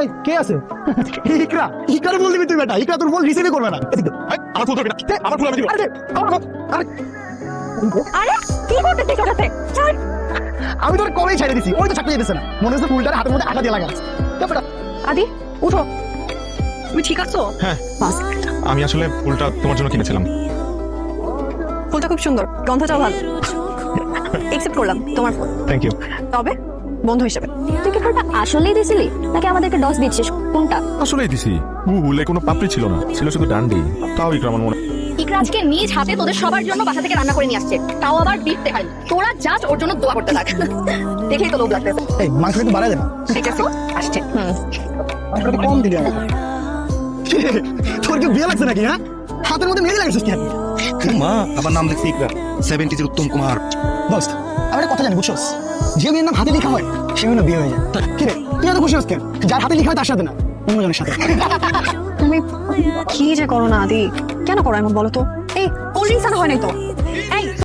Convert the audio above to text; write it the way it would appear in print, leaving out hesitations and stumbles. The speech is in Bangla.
এই কে আছে? ইকরা, ইকরার বল দিবি তুই বেটা, ইকরা তোর বল রিসিভই করবে না। এদিকে আমার ফুল ধরবি না, আমার ফুল আমি দিব। আরে আরে আরে কি করতেছিস তোর কাছে? ছাড়। আমি তোর কবেই ছেড়ে দিছি, ওই তো চাকরি দিতেছে না, মনে হচ্ছে ফুলটার হাতের মধ্যে আটা দিয়ে লাগা আছে। তো বেটা আদি উঠো, তুমি ঠিক আছো? হ্যাঁ, বাস, আমি আসলে ফুলটা তোমার জন্য কিনেছিলাম। ফুলটা খুব সুন্দর, গন্ধটাও ভালো। একসেপ্ট করলাম তোমার ফুল, থ্যাংক ইউ। তবে বন্ধু হিসেবে। তুই কি ফুলটা আসলেই দিছিলি নাকি আমাদেরকে ডস দিচ্ছিস? কোনটা? আসলেই দিছি। ফুলে কোনো পাপড়ি ছিল না, ছিল শুধু ডান্ডি। তাও ইকরা আমার মনে ইকরা আজকে নিজ হাতে তোদের সবার জন্য বাসা থেকে রান্না করে নিয়ে আসছে, তাও আবার বিফ তেহারি। তোরা জাস্ট ওর জন্য দোয়া করতে থাক। দেখেই তো লোভ লাগতেছে। এই মাংস একটু বাড়ায় দেন, ঠিক আছে, আসছে। মাংসটা একটু কম দিলি আমার। তোর কি বিয়ে লাগছে নাকি? হ্যাঁ, হাতের মধ্যে মেহেদি লাগাইছিস কেন? মা আমার নাম লিখছি ইকরা, 70 উত্তম কুমার। দোস্ত আমি একটা কথা জানি বুঝছস, যে মেয়ের নাম হাতে লেখা হয় সে মেয়ের বিয়ে হয়ে যায়। কি রে তুই এত খুশি হস কেন? যার হাতে লেখা হয় তার সাথে না, অন্যজনের সাথে। তুমি কি যে করো না আদি, কেন করো এমন বলো তো? এই কোল্ড ড্রিঙ্কস আনা হয় নাই তো? এই